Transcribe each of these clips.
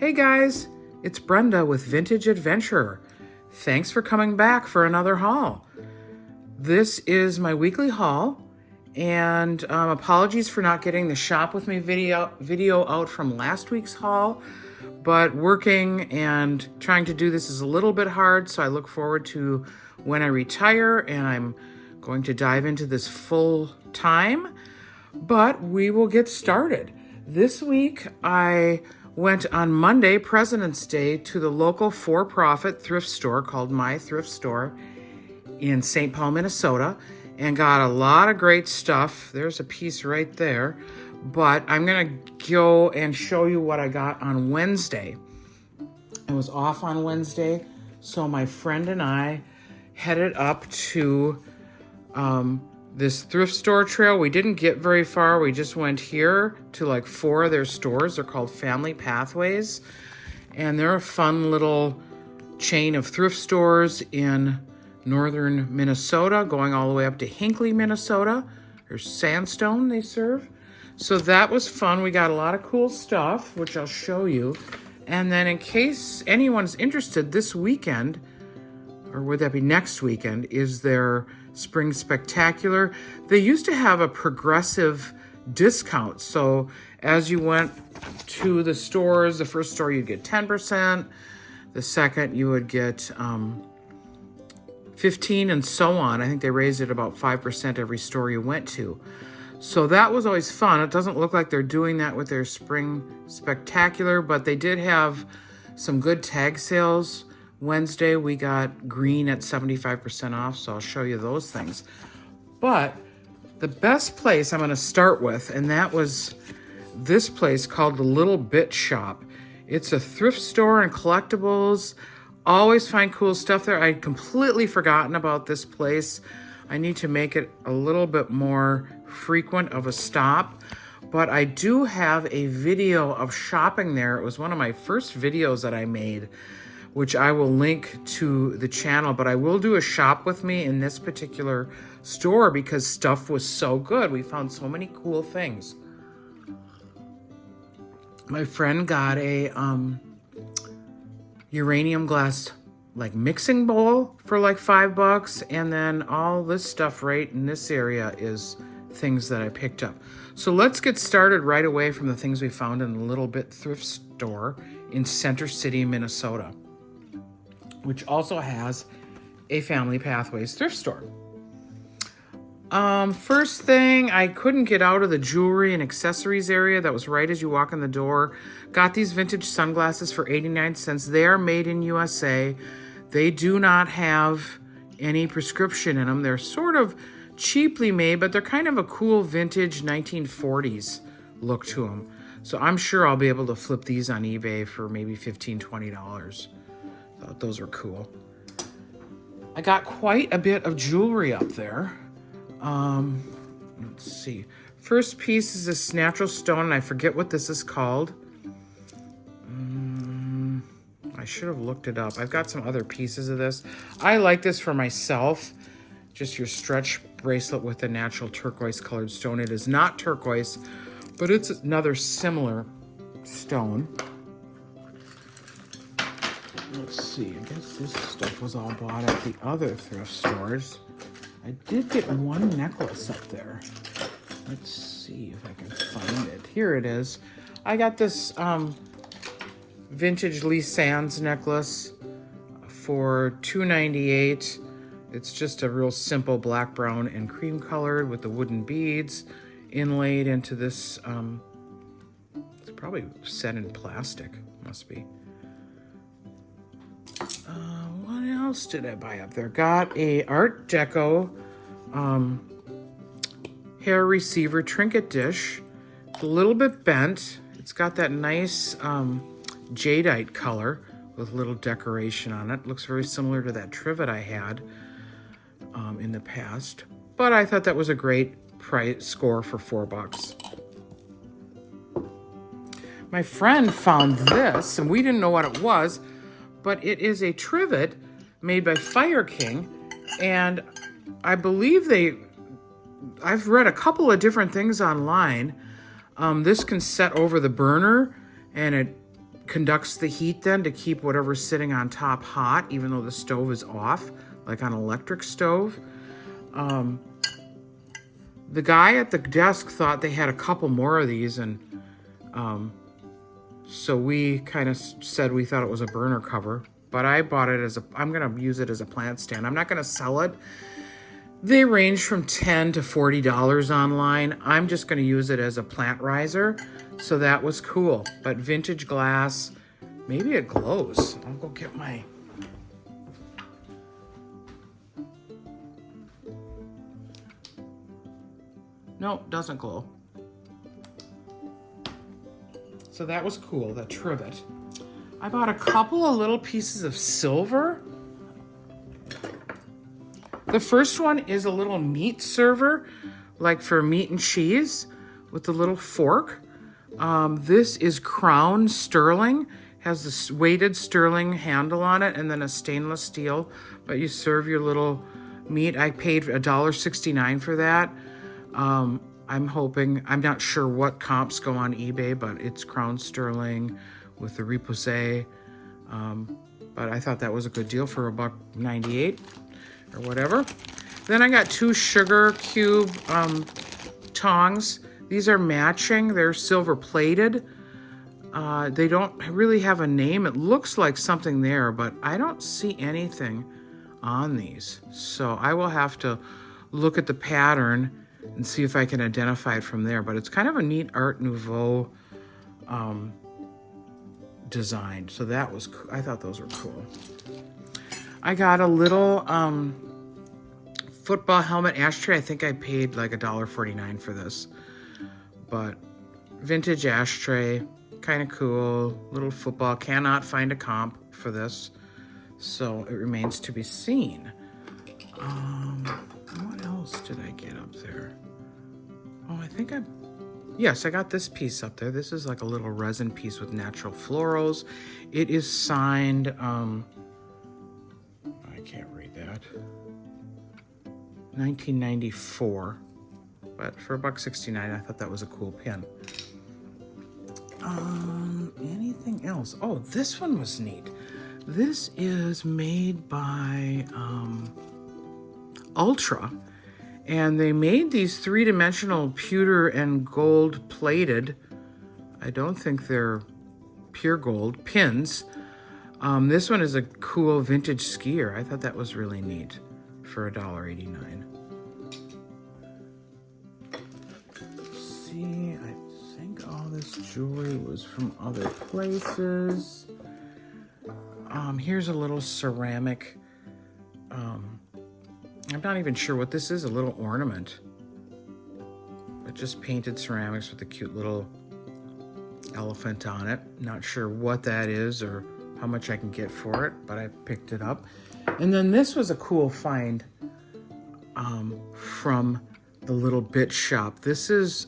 Hey guys, it's Brenda with Vintage Adventurer. Thanks for coming back for another haul. This is my weekly haul, and apologies for not getting the shop with me video out from last week's haul, but working and trying to do this is a little bit hard, so I look forward to when I retire and I'm going to dive into this full time, but we will get started. This week I went on Monday, President's Day, to the local for-profit thrift store called My Thrift Store in St. Paul, Minnesota, and got a lot of great stuff. There's a piece right there, but I'm gonna go and show you what I got on Wednesday. I was off on Wednesday, so my friend and I headed up to this thrift store trail. We didn't get very far. We just went here to like 4 of their stores. They're called Family Pathways, and they're a fun little chain of thrift stores in northern Minnesota, going all the way up to Hinckley, Minnesota. There's Sandstone they serve. So that was fun. We got a lot of cool stuff, which I'll show you. And then in case anyone's interested, this weekend, or would that be next weekend, is their Spring Spectacular. They used to have a progressive discount. So as you went to the stores, the first store you'd get 10%, the second you would get 15%, and so on. I think they raised it about 5% every store you went to. So that was always fun. It doesn't look like they're doing that with their Spring Spectacular, but they did have some good tag sales. Wednesday, we got green at 75% off, so I'll show you those things. But the best place I'm going to start with, and that was this place called the Little Bit Shop. It's a thrift store and collectibles. Always find cool stuff there. I'd completely forgotten about this place. I need to make it a little bit more frequent of a stop. But I do have a video of shopping there. It was one of my first videos that I made, which I will link to the channel, but I will do a shop with me in this particular store because stuff was so good. We found so many cool things. My friend got a uranium glass like mixing bowl for like $5, and then all this stuff right in this area is things that I picked up. So let's get started right away from the things we found in the Little Bit Thrift Store in Center City, Minnesota, which also has a Family Pathways thrift store. First thing, I couldn't get out of the jewelry and accessories area that was right as you walk in the door. Got these vintage sunglasses for 89 cents. They are made in USA. They do not have any prescription in them. They're sort of cheaply made, but they're kind of a cool vintage 1940s look to them. So I'm sure I'll be able to flip these on eBay for maybe $15, $20. Thought those were cool. I got quite a bit of jewelry up there. Let's see. First piece is this natural stone, and I forget what this is called. I should have looked it up. I've got some other pieces of this. I like this for myself. Just your stretch bracelet with a natural turquoise colored stone. It is not turquoise, but it's another similar stone. Let's see, I guess this stuff was all bought at the other thrift stores. I did get one necklace up there. Let's see if I can find it. Here it is. I got this vintage Lee Sands necklace for $2.98. It's just a real simple black, brown, and cream colored with the wooden beads inlaid into this. It's probably set in plastic, must be. What else did I buy up there? Got a Art Deco hair receiver trinket dish. It's a little bit bent. It's got that nice jadeite color with little decoration on it. Looks very similar to that trivet I had in the past. But I thought that was a great price score for $4. My friend found this, and we didn't know what it was, but it is a trivet made by Fire King, and I believe I've read a couple of different things online. This can set over the burner, and it conducts the heat then to keep whatever's sitting on top hot, even though the stove is off, like on an electric stove. The guy at the desk thought they had a couple more of these, and so we kind of said we thought it was a burner cover, but I bought it as I'm going to use it as a plant stand. I'm not going to sell it. They range from $10 to $40 online. I'm just going to use it as a plant riser. So that was cool. But vintage glass, maybe it glows. I'll go get my... No, doesn't glow. So that was cool, the trivet. I bought a couple of little pieces of silver. The first one is a little meat server, like for meat and cheese, with a little fork. This is crown sterling, has this weighted sterling handle on it, and then a stainless steel, but you serve your little meat. I paid $1.69 for that. I'm hoping, I'm not sure what comps go on eBay, but it's crown sterling with the repoussé. But I thought that was a good deal for $1.98 or whatever. Then I got 2 sugar cube tongs. These are matching. They're silver plated. They don't really have a name. It looks like something there, but I don't see anything on these. So I will have to look at the pattern and see if I can identify it from there. But it's kind of a neat Art Nouveau design. So that was cool. I thought those were cool. I got a little football helmet ashtray. I think I paid like $1.49 for this. But vintage ashtray, kind of cool. Little football. Cannot find a comp for this. So it remains to be seen. What else did I get up there? Oh, yes, I got this piece up there. This is like a little resin piece with natural florals. It is signed, I can't read that. 1994. But for $1.69, I thought that was a cool pin. Anything else? Oh, this one was neat. This is made by Ultra, and they made these 3-dimensional pewter and gold plated, I don't think they're pure gold, pins. This one is a cool vintage skier. I thought that was really neat for $1.89. See, I think all this jewelry was from other places. Here's a little ceramic, I'm not even sure what this is, a little ornament. But just painted ceramics with a cute little elephant on it. Not sure what that is or how much I can get for it, but I picked it up. And then this was a cool find from the Little Bit shop. This is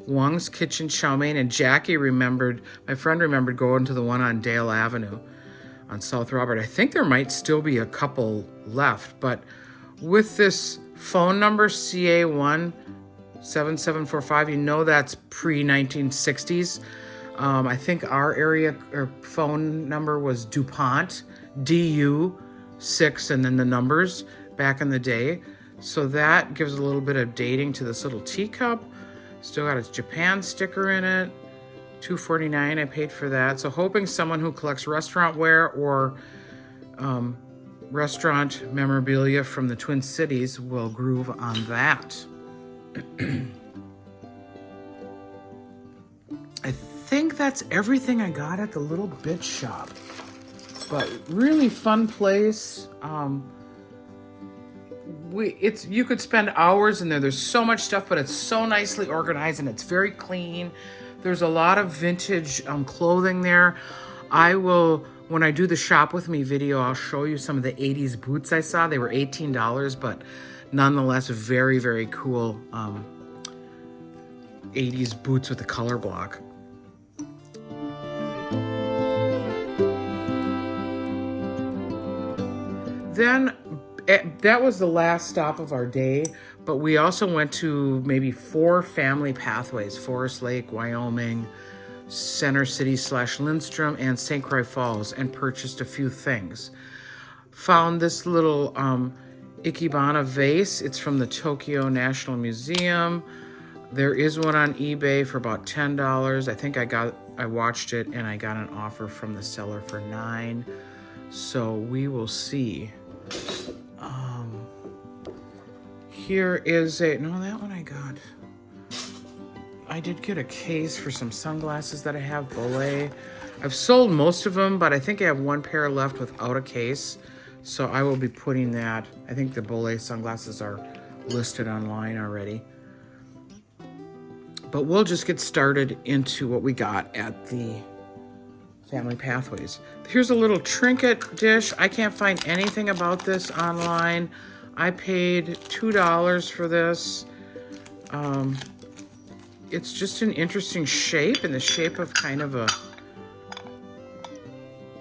Wong's Kitchen Chow Mein, and Jackie remembered, my friend remembered going to the one on Dale Avenue on South Robert. I think there might still be a couple left, but with this phone number, CA17745, you know that's pre-1960s. I think our area or phone number was DuPont, DU6, and then the numbers back in the day. So that gives a little bit of dating to this little teacup. Still got its Japan sticker in it. $2.49, I paid for that. So hoping someone who collects restaurant ware or restaurant memorabilia from the Twin Cities will groove on that. I think that's everything I got at the Little Bit shop. But really fun place. You could spend hours in there. There's so much stuff, but it's so nicely organized and it's very clean. There's a lot of vintage clothing there. I will, when I do the shop with me video, I'll show you some of the 80s boots I saw. They were $18, but nonetheless, very, very cool 80s boots with the color block. Then that was the last stop of our day, but we also went to maybe 4 family pathways: Forest Lake, Wyoming, Center City / Lindstrom and St. Croix Falls and purchased a few things. Found this little Ikebana vase. It's from the Tokyo National Museum. There is one on eBay for about $10. I think I watched it and I got an offer from the seller for $9. So we will see. Here is that one I got. I did get a case for some sunglasses that I have, Belay. I've sold most of them, but I think I have one pair left without a case. So I will be putting that. I think the Belay sunglasses are listed online already. But we'll just get started into what we got at the Family Pathways. Here's a little trinket dish. I can't find anything about this online. I paid $2 for this. It's just an interesting shape, in the shape of kind of a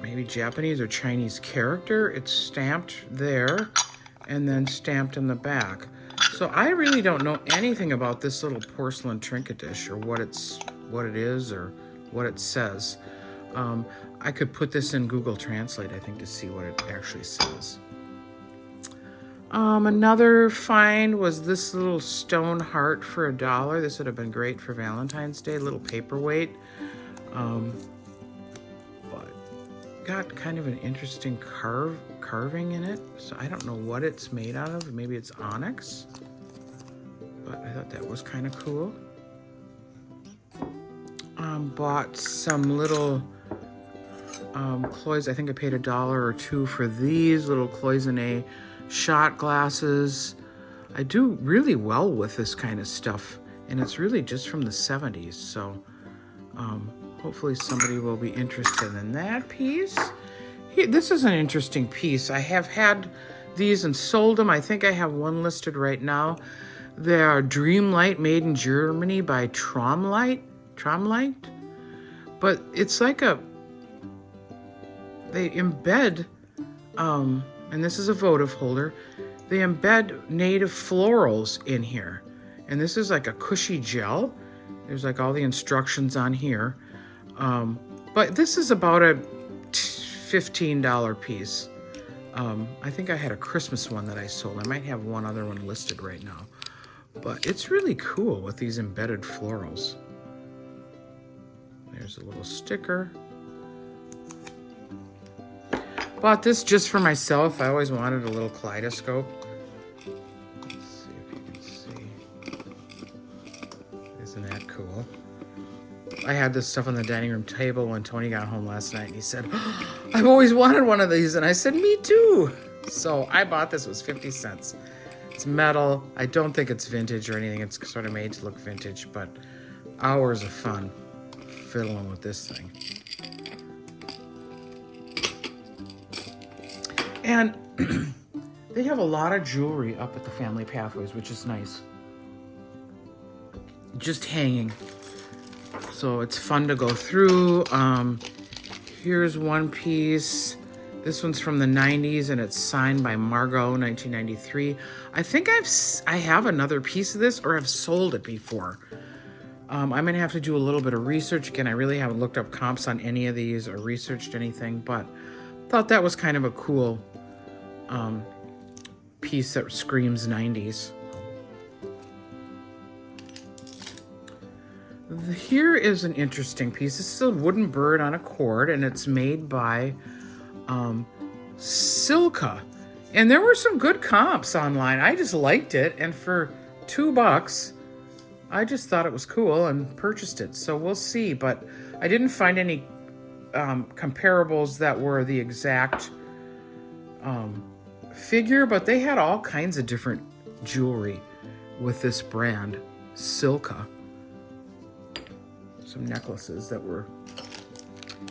maybe Japanese or Chinese character. It's stamped there and then stamped in the back. So I really don't know anything about this little porcelain trinket dish, or what it is or what it says. I could put this in Google Translate, I think, to see what it actually says. Another find was this little stone heart for $1. This would have been great for Valentine's Day, little paperweight. But got kind of an interesting carving in it. So I don't know what it's made out of. Maybe it's onyx. But I thought that was kind of cool. Bought some little cloisonne. I think I paid $1 or $2 for these little cloisonne shot glasses. I do really well with this kind of stuff, and it's really just from the 70s. So hopefully somebody will be interested in that piece. This is an interesting piece. I have had these and sold them. I think I have one listed right now. They are Dreamlight, made in Germany by Traumlight. But it's like they embed, and this is a votive holder, they embed native florals in here. And this is like a cushy gel. There's like all the instructions on here. But this is about a $15 piece. I think I had a Christmas one that I sold. I might have one other one listed right now. But it's really cool with these embedded florals. There's a little sticker. Bought this just for myself. I always wanted a little kaleidoscope. Let's see if you can see. Isn't that cool? I had this stuff on the dining room table when Tony got home last night, and he said, "Oh, I've always wanted one of these." And I said, "Me too." So I bought this. It was 50 cents. It's metal. I don't think it's vintage or anything. It's sort of made to look vintage, but hours of fun fiddling with this thing. And they have a lot of jewelry up at the Family Pathways, which is nice. Just hanging. So it's fun to go through. Here's one piece. This one's from the 90s, and it's signed by Margot, 1993. I think I have another piece of this, or I've sold it before. I'm going to have to do a little bit of research. Again, I really haven't looked up comps on any of these or researched anything, but thought that was kind of a cool piece that screams 90s. Here is an interesting piece. This is a wooden bird on a cord, and it's made by Silka. And there were some good comps online. I just liked it, and for $2, I just thought it was cool and purchased it. So we'll see, but I didn't find any comparables that were the exact figure, but they had all kinds of different jewelry with this brand, Silka. Some necklaces that were...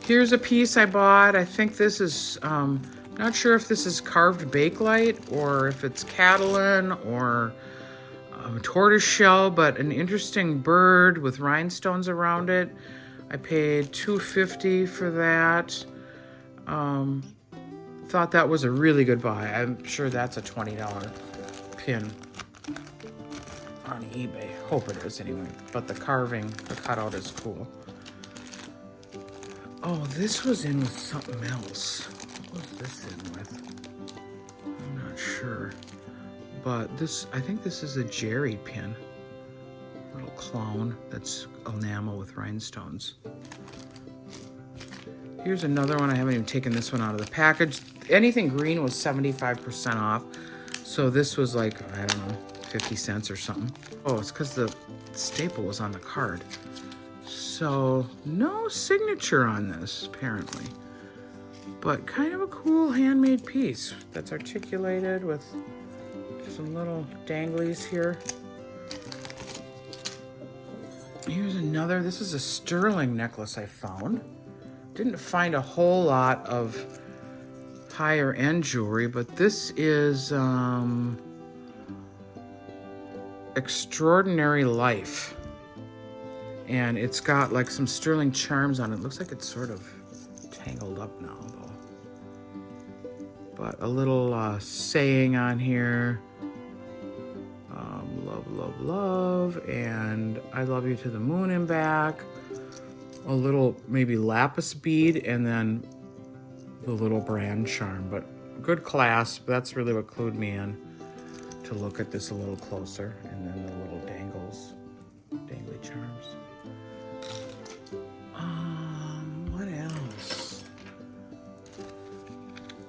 Here's a piece I bought. I think this is, not sure if this is carved bakelite or if it's Catalan or tortoiseshell, but an interesting bird with rhinestones around it. I paid $2.50 for that. Thought that was a really good buy. I'm sure that's a $20 pin on eBay. Hope it is anyway. But the carving, the cutout is cool. Oh, this was in with something else. What was this in with? I'm not sure. But this, I think this is a jerry pin. Little clown that's enamel with rhinestones. Here's another one. I haven't even taken this one out of the package. Anything green was 75% off. So this was like, I don't know, 50 cents or something. Oh, it's because the staple was on the card. So no signature on this, apparently. But kind of a cool handmade piece that's articulated with some little danglies here. Here's another. This is a sterling necklace I found. Didn't find a whole lot of higher end jewelry, but this is Extraordinary Life. And it's got like some sterling charms on it. Looks like it's sort of tangled up now though. But a little saying on here. Love, love, love, and I love you to the moon and back. A little maybe lapis bead, and then the little brand charm. But good clasp. That's really what clued me in to look at this a little closer. And then the little dangly charms. What else?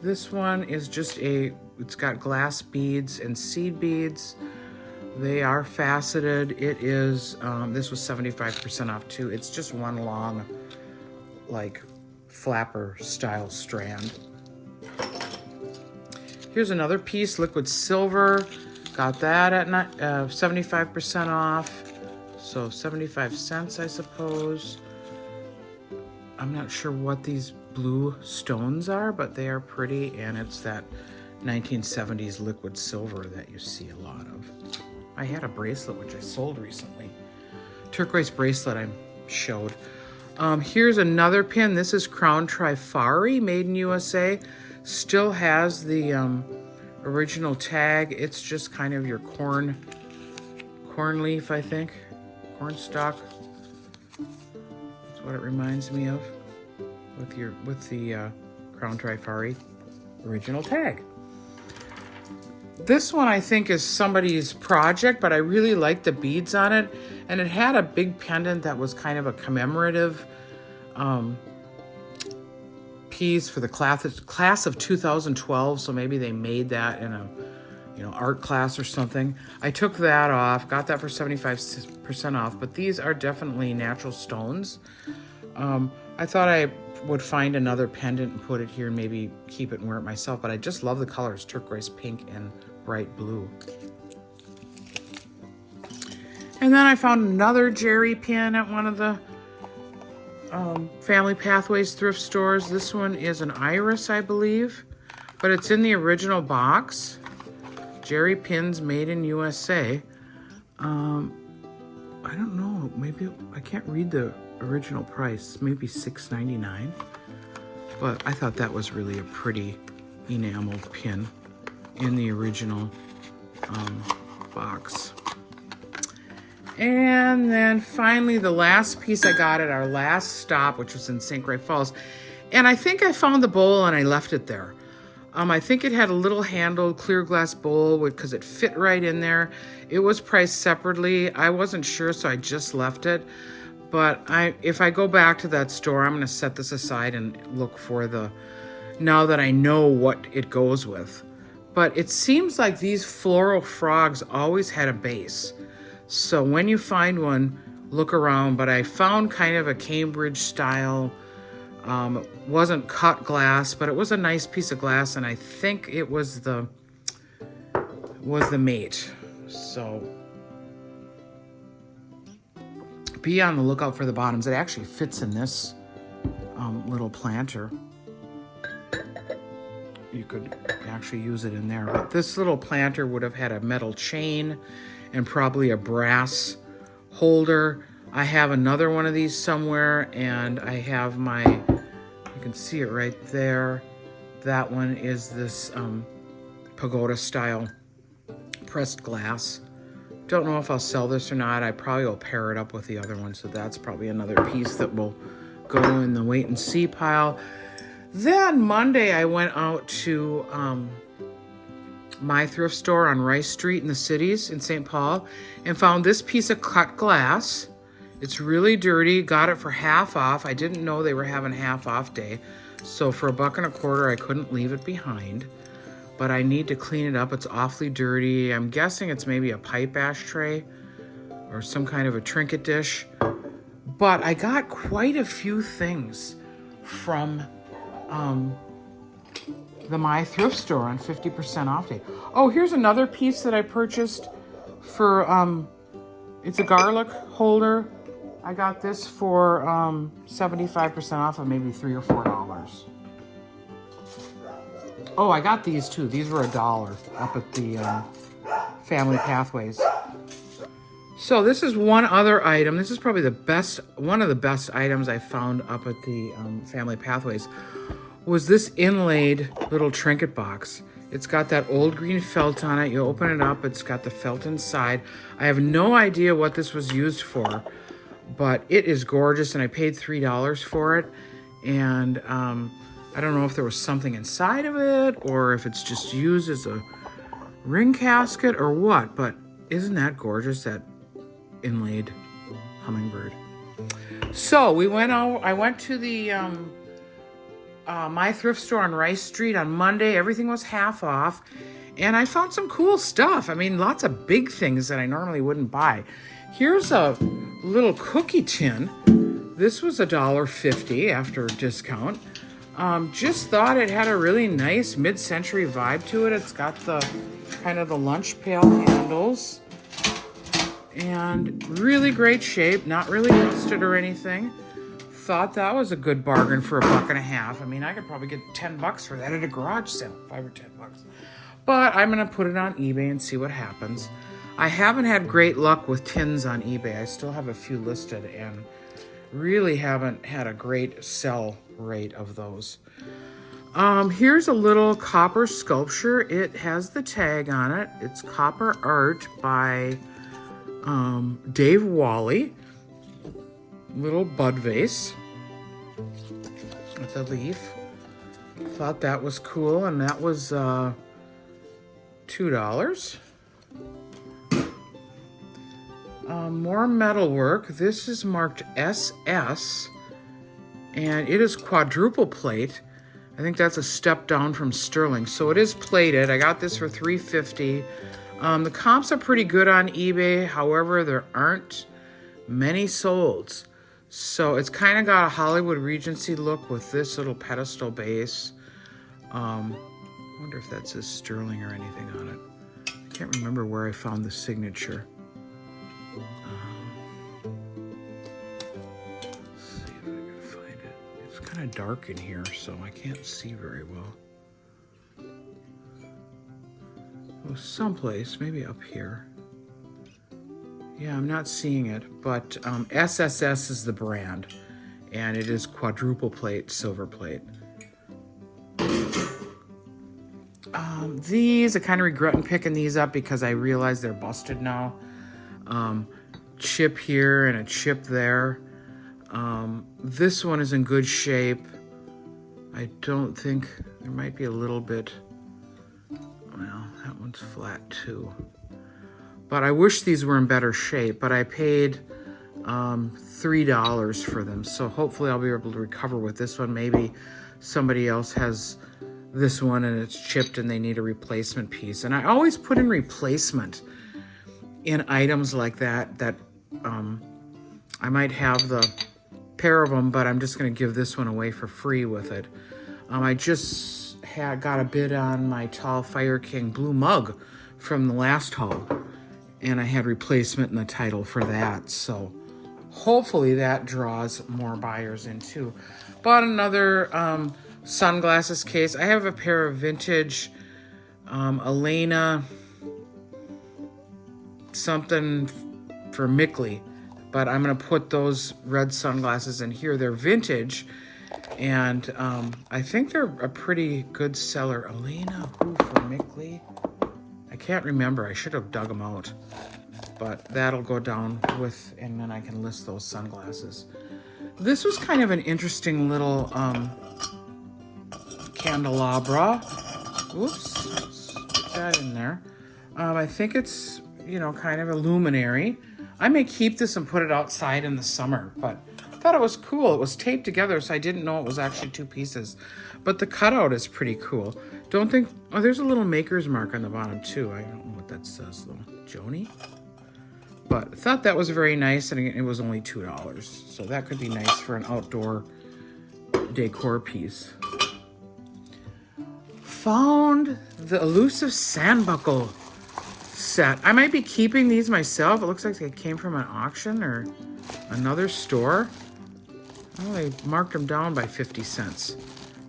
This one is just it's got glass beads and seed beads. They are faceted. It is, this was 75% off too. It's just one long, like, flapper style strand. Here's another piece, liquid silver. Got that at 75% off. So 75 cents, I suppose. I'm not sure what these blue stones are, but they are pretty, and it's that 1970s liquid silver that you see a lot of. I had a bracelet which I sold recently. Turquoise bracelet I showed. Here's another pin. This is Crown Trifari, made in USA. Still has the original tag. It's just kind of your corn leaf, I think. Corn stalk. That's what it reminds me of. With the Crown Trifari original tag. This one I think is somebody's project, but I really like the beads on it. And it had a big pendant that was kind of a commemorative piece for the class of 2012. So maybe they made that in a art class or something. I took that off, got that for 75% off, but these are definitely natural stones. I thought I would find another pendant and put it here and maybe keep it and wear it myself, but I just love the colors, turquoise, pink, and bright blue. And then I found another jerry pin at one of the Family Pathways thrift stores. This one is an iris, I believe, but it's in the original box. Jerry pins made in USA. I don't know, maybe, I can't read the original price, maybe $6.99, but I thought that was really a pretty enameled pin in the original box. And then finally the last piece I got at our last stop, which was in St. Croix Falls, and I think I found the bowl and I left it there. I think it had a little handled clear glass bowl because it fit right in there. It was priced separately. I wasn't sure, so I just left it. But if I go back to that store, I'm going to set this aside and look for now that I know what it goes with. But it seems like these floral frogs always had a base. So when you find one, look around. But I found kind of a Cambridge style, wasn't cut glass, but it was a nice piece of glass. And I think it was the mate. So be on the lookout for the bottoms. It actually fits in this little planter. You could actually use it in there. But this little planter would have had a metal chain and probably a brass holder. I have another one of these somewhere, and I have you can see it right there. That one is this pagoda style pressed glass. Don't know if I'll sell this or not. I probably will pair it up with the other one, so that's probably another piece that will go in the wait and see pile. Then Monday I went out to my thrift store on Rice Street in the Cities in St. Paul and found this piece of cut glass. It's really dirty. Got it for half off. I didn't know they were having half off day. So for $1.25, I couldn't leave it behind. But I need to clean it up. It's awfully dirty. I'm guessing it's maybe a pipe ashtray or some kind of a trinket dish. But I got quite a few things from the My Thrift Store on 50% off day. Oh, here's another piece that I purchased for, it's a garlic holder. I got this for 75% off of maybe $3 or $4. Oh, I got these too. These were $1 up at the Family Pathways. So this is one other item. This is probably one of the best items I found up at the Family Pathways. Was this inlaid little trinket box. It's got that old green felt on it. You open it up, it's got the felt inside. I have no idea what this was used for, but it is gorgeous, and I paid $3 for it. And I don't know if there was something inside of it or if it's just used as a ring casket or what, but isn't that gorgeous, that inlaid hummingbird? So we went out, I went to the My Thrift Store on Rice Street on Monday. Everything was half off, and I found some cool stuff. I mean, lots of big things that I normally wouldn't buy. Here's a little cookie tin. This was $1.50 after discount. Just thought it had a really nice mid-century vibe to it. It's got the kind of the lunch pail handles and really great shape, not really rusted or anything. Thought that was a good bargain for $1.50. I mean, I could probably get $10 for that at a garage sale, $5 or $10. But I'm gonna put it on eBay and see what happens. I haven't had great luck with tins on eBay. I still have a few listed and really haven't had a great sell rate of those. Here's a little copper sculpture. It has the tag on it. It's Copper Art by Dave Wally. Little bud vase with a leaf. Thought that was cool, and that was $2. More metalwork. This is marked SS, and it is quadruple plate. I think that's a step down from sterling, so it is plated. I got this for $3.50. The comps are pretty good on eBay. However, there aren't many sold. So it's kind of got a Hollywood Regency look with this little pedestal base. Wonder if that says sterling or anything on it. I can't remember where I found the signature. Let's see if I can find it. It's kind of dark in here, so I can't see very well. Oh, someplace, maybe up here. Yeah, I'm not seeing it, but SSS is the brand, and it is quadruple plate, silver plate. These, I kind of regret picking these up because I realize they're busted now. Chip here and a chip there. This one is in good shape. I don't think, there might be a little bit, well, that one's flat too. But I wish these were in better shape, but I paid $3 for them. So hopefully I'll be able to recover with this one. Maybe somebody else has this one and it's chipped and they need a replacement piece. And I always put in replacement in items like that, I might have the pair of them, but I'm just gonna give this one away for free with it. I just got a bid on my Tall Fire King blue mug from the last haul, and I had replacement in the title for that. So hopefully that draws more buyers in too. Bought another sunglasses case. I have a pair of vintage Elena something for Mickley, but I'm gonna put those red sunglasses in here. They're vintage, and I think they're a pretty good seller. Elena, who for Mickley? I can't remember. I should have dug them out, but that'll go down with, and then I can list those sunglasses. This was kind of an interesting little candelabra. Oops, let's put that in there. I think it's, kind of a luminary. I may keep this and put it outside in the summer, but I thought it was cool. It was taped together, so I didn't know it was actually two pieces. But the cutout is pretty cool. Don't think, oh, there's a little maker's mark on the bottom too. I don't know what that says though. Joni? But I thought that was very nice, and it was only $2. So that could be nice for an outdoor decor piece. Found the elusive sand buckle set. I might be keeping these myself. It looks like they came from an auction or another store. Oh, they marked them down by 50 cents.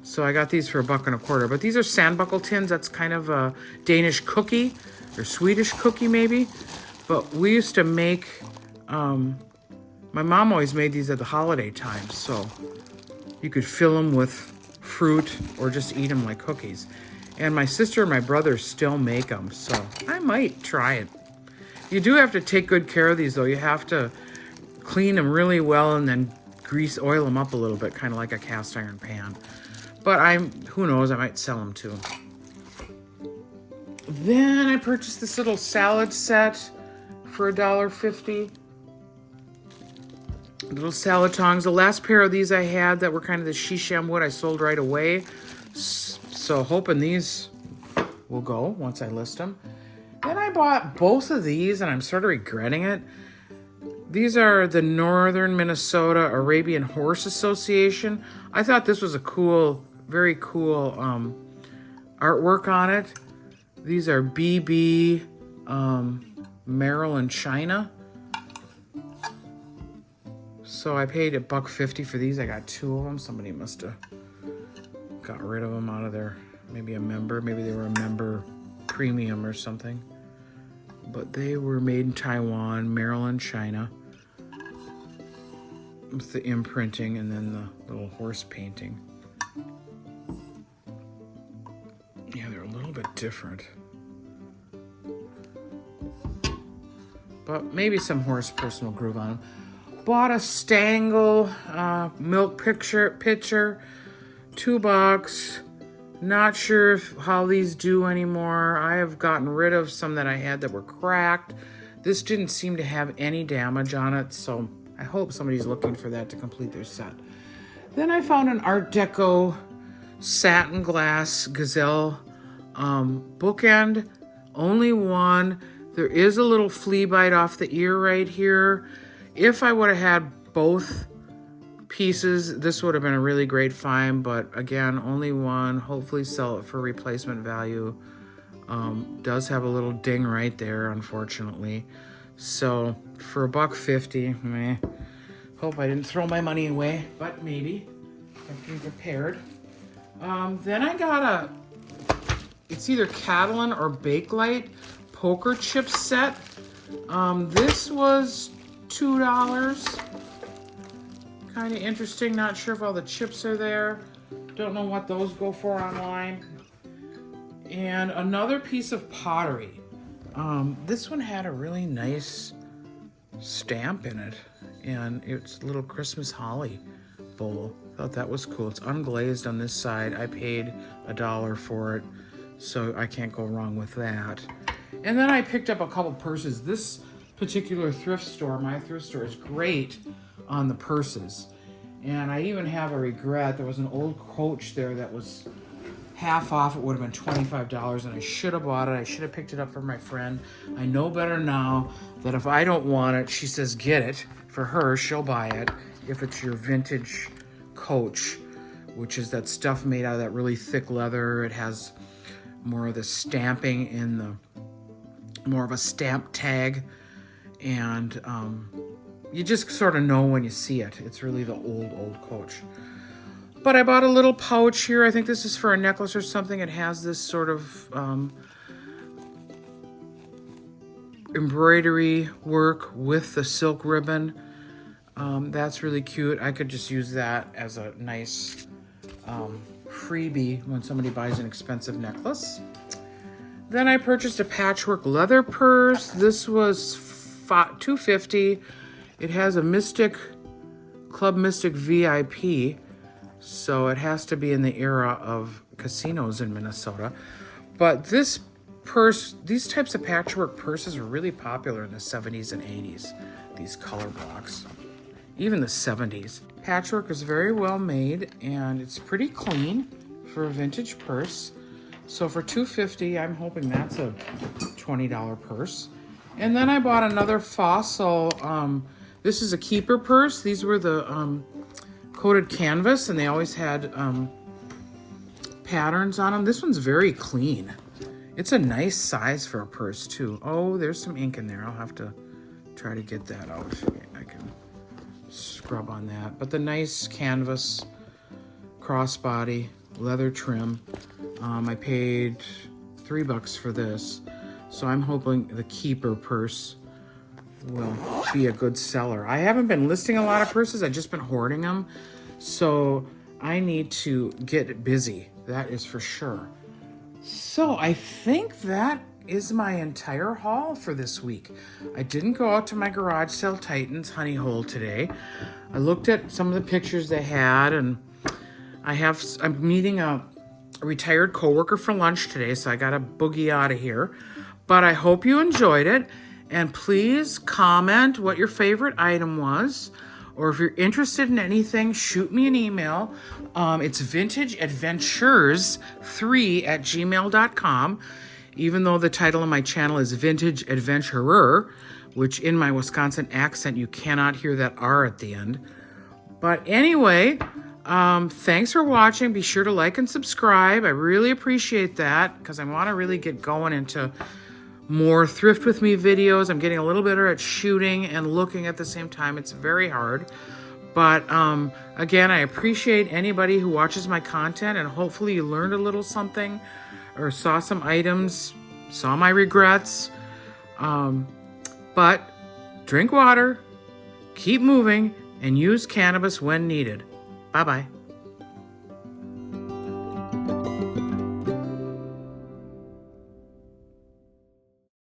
So I got these for $1.25. But these are sand buckle tins. That's kind of a Danish cookie or Swedish cookie maybe. But we used to make, my mom always made these at the holiday time. So you could fill them with fruit or just eat them like cookies. And my sister and my brother still make them. So I might try it. You do have to take good care of these though. You have to clean them really well and then oil them up a little bit, kind of like a cast iron pan. But who knows, I might sell them too. Then I purchased this little salad set for $1.50. Little salad tongs. The last pair of these I had that were kind of the shisham wood I sold right away. So hoping these will go once I list them. Then I bought both of these and I'm sort of regretting it. These are the Northern Minnesota Arabian Horse Association. I thought this was a cool, very cool artwork on it. These are BB Maryland China. So I paid $1.50 for these. I got 2 of them. Somebody must have got rid of them out of there. Maybe a member. Maybe they were a member premium or something. But they were made in Taiwan, Maryland, China. With the imprinting and then the little horse painting. Yeah, they're a little bit different. But maybe some horse personal groove on them. Bought a Stangl milk pitcher, $2. Not sure how these do anymore. I have gotten rid of some that I had that were cracked. This didn't seem to have any damage on it, so I hope somebody's looking for that to complete their set. Then I found an Art Deco satin glass gazelle bookend. Only one. There is a little flea bite off the ear right here. If I would have had both pieces, this would have been a really great find, but again, only one. Hopefully sell it for replacement value. Does have a little ding right there, unfortunately. So for $1.50, meh. Hope I didn't throw my money away, but maybe. I've been prepared. Then I got it's either Catalan or Bakelite poker chip set. This was $2. Kind of interesting. Not sure if all the chips are there. Don't know what those go for online. And another piece of pottery. This one had a really nice stamp in it. And it's a little Christmas holly bowl. Thought that was cool. It's unglazed on this side. I paid $1 for it. So I can't go wrong with that. And then I picked up a couple purses. This particular thrift store, my thrift store, is great on the purses. And I even have a regret. There was an old Coach there that was half off. It would have been $25, and I should have bought it. I should have picked it up for my friend. I know better now that if I don't want it, she says get it. For her, she'll buy it if it's your vintage Coach, which is that stuff made out of that really thick leather. It has more of the stamping in the, more of a stamp tag. And you just sort of know when you see it. It's really the old Coach. But I bought a little pouch here. I think this is for a necklace or something. It has this sort of embroidery work with the silk ribbon. That's really cute. I could just use that as a nice freebie when somebody buys an expensive necklace. Then I purchased a patchwork leather purse. This was $2.50. It has a mystic Club Mystic VIP, so it has to be in the era of casinos in Minnesota. But this purse, these types of patchwork purses were really popular in the 70s and 80s, these color blocks, even the 70s. Patchwork is very well made, and it's pretty clean for a vintage purse. So for $2.50, I'm hoping that's a $20 purse. And then I bought another Fossil. This is a keeper purse. These were the coated canvas, and they always had patterns on them. This one's very clean. It's a nice size for a purse too. Oh, there's some ink in there. I'll have to try to get that out. I can scrub on that. But the nice canvas crossbody, leather trim. I paid $3 for this. So I'm hoping the keeper purse will be a good seller. I haven't been listing a lot of purses. I've just been hoarding them. So I need to get busy. That is for sure. So I think that is my entire haul for this week. I didn't go out to my garage sale Titans honey hole today. I looked at some of the pictures they had, and I'm meeting a retired coworker for lunch today, so I got to boogie out of here. But I hope you enjoyed it, and please comment what your favorite item was, or if you're interested in anything, shoot me an email. It's vintageadventures3@gmail.com, even though the title of my channel is Vintage Adventurer, which in my Wisconsin accent, you cannot hear that R at the end. But anyway, thanks for watching. Be sure to like and subscribe. I really appreciate that, because I want to really get going into more Thrift With Me videos. I'm getting a little better at shooting and looking at the same time. It's very hard. But again, I appreciate anybody who watches my content, and hopefully you learned a little something or saw some items, saw my regrets. But drink water, keep moving, and use cannabis when needed. Bye-bye.